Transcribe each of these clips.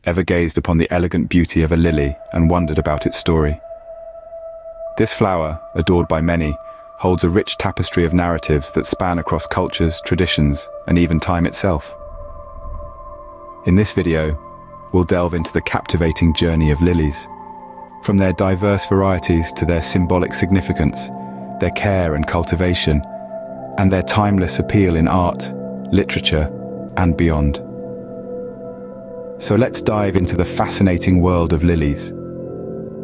ever gazed upon the elegant beauty of a lily and wondered about its story? This flower, adored by many, holds a rich tapestry of narratives that span across cultures, traditions, and even time itself. In this video, we'll delve into the captivating journey of lilies, from their diverse varieties to their symbolic significance, their care and cultivation, and their timeless appeal in art, literature, and beyond. So let's dive into the fascinating world of lilies.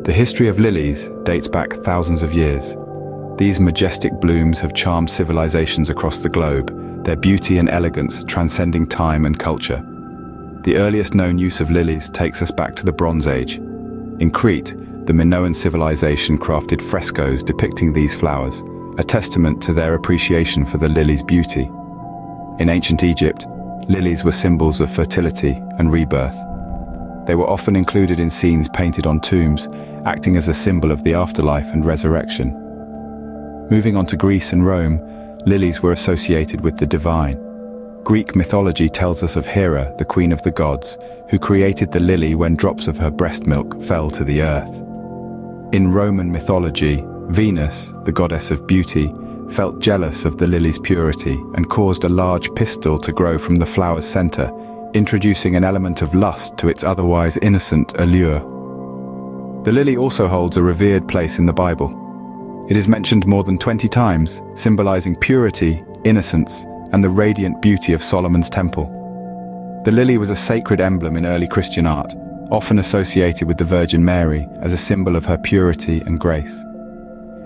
The history of lilies dates back thousands of years. These majestic blooms have charmed civilizations across the globe, their beauty and elegance transcending time and culture. The earliest known use of lilies takes us back to the Bronze Age. In Crete, the Minoan civilization crafted frescoes depicting these flowers, a testament to their appreciation for the lily's beauty. In ancient Egypt, lilies were symbols of fertility and rebirth. They were often included in scenes painted on tombs, acting as a symbol of the afterlife and resurrection. Moving on to Greece and Rome, lilies were associated with the divine. Greek mythology tells us of Hera, the queen of the gods, who created the lily when drops of her breast milk fell to the earth. In Roman mythology, Venus, the goddess of beauty, felt jealous of the lily's purity and caused a large pistil to grow from the flower's center, introducing an element of lust to its otherwise innocent allure. The lily also holds a revered place in the Bible. It is mentioned more than 20 times, symbolizing purity, innocence, and the radiant beauty of Solomon's temple. The lily was a sacred emblem in early Christian art, often associated with the Virgin Mary as a symbol of her purity and grace.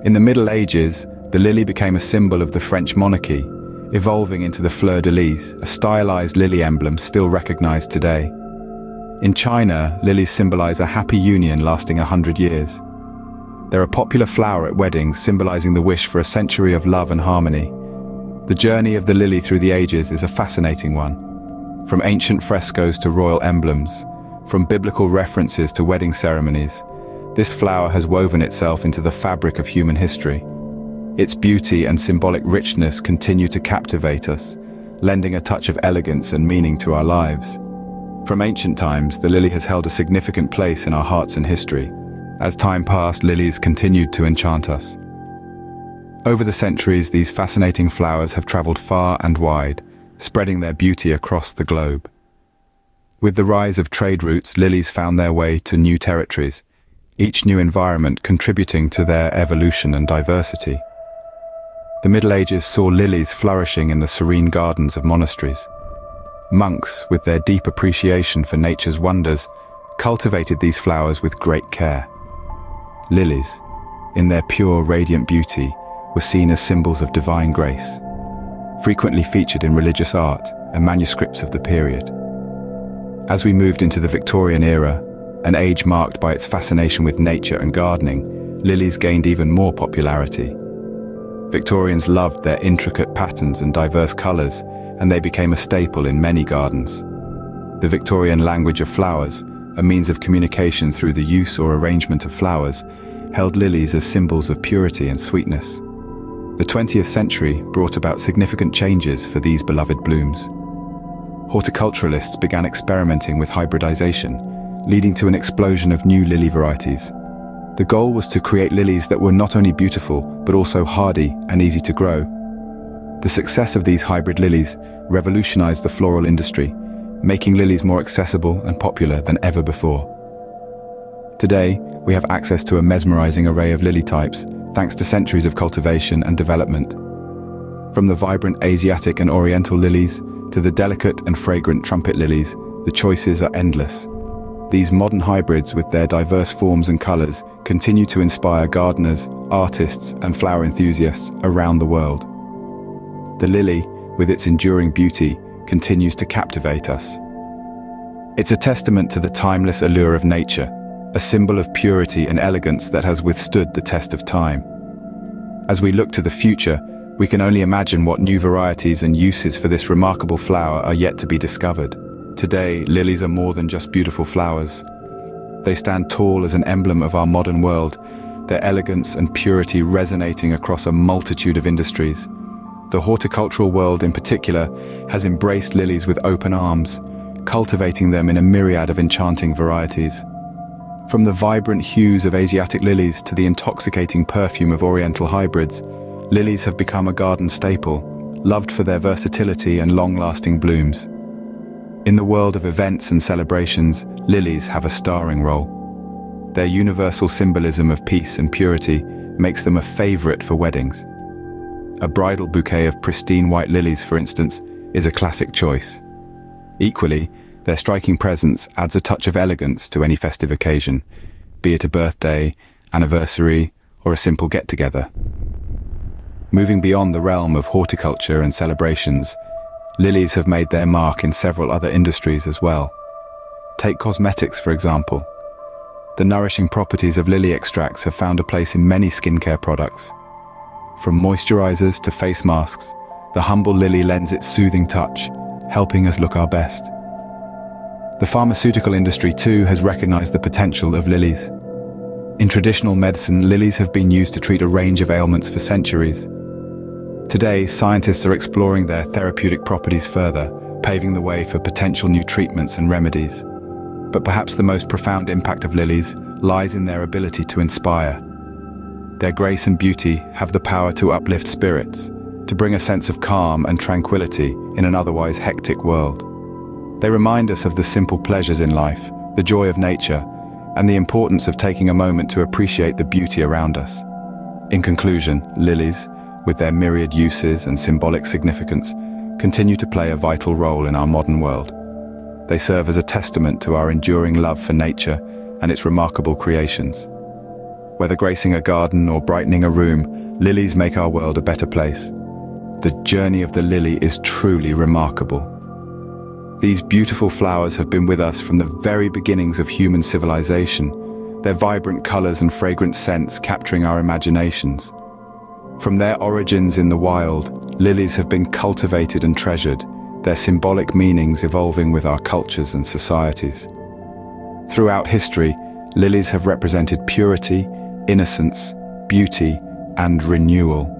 In the Middle Ages, the lily became a symbol of the French monarchy, evolving into the fleur-de-lis, a stylized lily emblem still recognized today. In China, lilies symbolize a happy union lasting 100 years. They're a popular flower at weddings, symbolizing the wish for a century of love and harmony. The journey of the lily through the ages is a fascinating one. From ancient frescoes to royal emblems, from biblical references to wedding ceremonies, this flower has woven itself into the fabric of human history. Its beauty and symbolic richness continue to captivate us, lending a touch of elegance and meaning to our lives. From ancient times, the lily has held a significant place in our hearts and history. As time passed, lilies continued to enchant us. Over the centuries, these fascinating flowers have traveled far and wide, spreading their beauty across the globe. With the rise of trade routes, lilies found their way to new territories, each new environment contributing to their evolution and diversity. The Middle Ages saw lilies flourishing in the serene gardens of monasteries. Monks, with their deep appreciation for nature's wonders, cultivated these flowers with great care. Lilies, in their pure, radiant beauty, were seen as symbols of divine grace, frequently featured in religious art and manuscripts of the period. As we moved into the Victorian era, an age marked by its fascination with nature and gardening, lilies gained even more popularity. Victorians loved their intricate patterns and diverse colors, and they became a staple in many gardens. The Victorian language of flowers, a means of communication through the use or arrangement of flowers, held lilies as symbols of purity and sweetness. The 20th century brought about significant changes for these beloved blooms. Horticulturalists began experimenting with hybridization, leading to an explosion of new lily varieties. The goal was to create lilies that were not only beautiful, but also hardy and easy to grow. The success of these hybrid lilies revolutionized the floral industry, making lilies more accessible and popular than ever before. Today, we have access to a mesmerizing array of lily types, thanks to centuries of cultivation and development. From the vibrant Asiatic and Oriental lilies to the delicate and fragrant trumpet lilies, the choices are endless. These modern hybrids, with their diverse forms and colors, continue to inspire gardeners, artists, and flower enthusiasts around the world. The lily, with its enduring beauty, continues to captivate us. It's a testament to the timeless allure of nature, a symbol of purity and elegance that has withstood the test of time. As we look to the future, we can only imagine what new varieties and uses for this remarkable flower are yet to be discovered. Today, lilies are more than just beautiful flowers. They stand tall as an emblem of our modern world, their elegance and purity resonating across a multitude of industries. The horticultural world in particular has embraced lilies with open arms, cultivating them in a myriad of enchanting varieties. From the vibrant hues of Asiatic lilies to the intoxicating perfume of Oriental hybrids, lilies have become a garden staple, loved for their versatility and long-lasting blooms. In the world of events and celebrations, lilies have a starring role. Their universal symbolism of peace and purity makes them a favorite for weddings. A bridal bouquet of pristine white lilies, for instance, is a classic choice. Equally, their striking presence adds a touch of elegance to any festive occasion, be it a birthday, anniversary, or a simple get-together. Moving beyond the realm of horticulture and celebrations, lilies have made their mark in several other industries as well. Take cosmetics, for example. The nourishing properties of lily extracts have found a place in many skincare products. From moisturizers to face masks, the humble lily lends its soothing touch, helping us look our best. The pharmaceutical industry too has recognized the potential of lilies. In traditional medicine, lilies have been used to treat a range of ailments for centuries. Today, scientists are exploring their therapeutic properties further, paving the way for potential new treatments and remedies. But perhaps the most profound impact of lilies lies in their ability to inspire. Their grace and beauty have the power to uplift spirits, to bring a sense of calm and tranquility in an otherwise hectic world. They remind us of the simple pleasures in life, the joy of nature, and the importance of taking a moment to appreciate the beauty around us. In conclusion, lilies, with their myriad uses and symbolic significance, continue to play a vital role in our modern world. They serve as a testament to our enduring love for nature and its remarkable creations. Whether gracing a garden or brightening a room, lilies make our world a better place. The journey of the lily is truly remarkable. These beautiful flowers have been with us from the very beginnings of human civilization, their vibrant colors and fragrant scents capturing our imaginations. From their origins in the wild, lilies have been cultivated and treasured, their symbolic meanings evolving with our cultures and societies. Throughout history, lilies have represented purity, innocence, beauty, and renewal.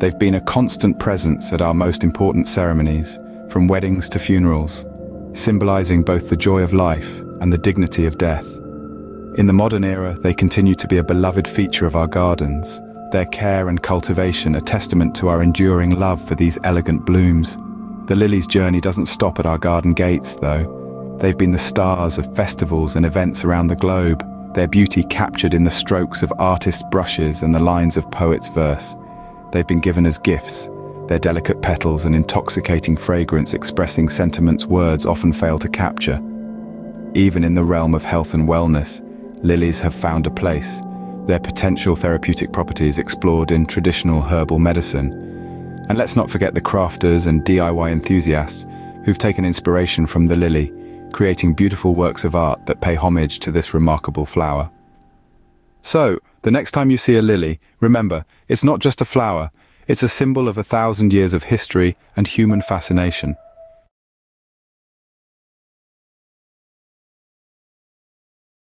They've been a constant presence at our most important ceremonies, from weddings to funerals, symbolizing both the joy of life and the dignity of death. In the modern era, they continue to be a beloved feature of our gardens, their care and cultivation a testament to our enduring love for these elegant blooms. The lily's journey doesn't stop at our garden gates, though. They've been the stars of festivals and events around the globe, their beauty captured in the strokes of artists' brushes and the lines of poets' verse. They've been given as gifts, their delicate petals and intoxicating fragrance expressing sentiments words often fail to capture. Even in the realm of health and wellness, lilies have found a place, their potential therapeutic properties explored in traditional herbal medicine. And let's not forget the crafters and DIY enthusiasts who've taken inspiration from the lily, creating beautiful works of art that pay homage to this remarkable flower. So, the next time you see a lily, remember, it's not just a flower, it's a symbol of 1,000 years of history and human fascination.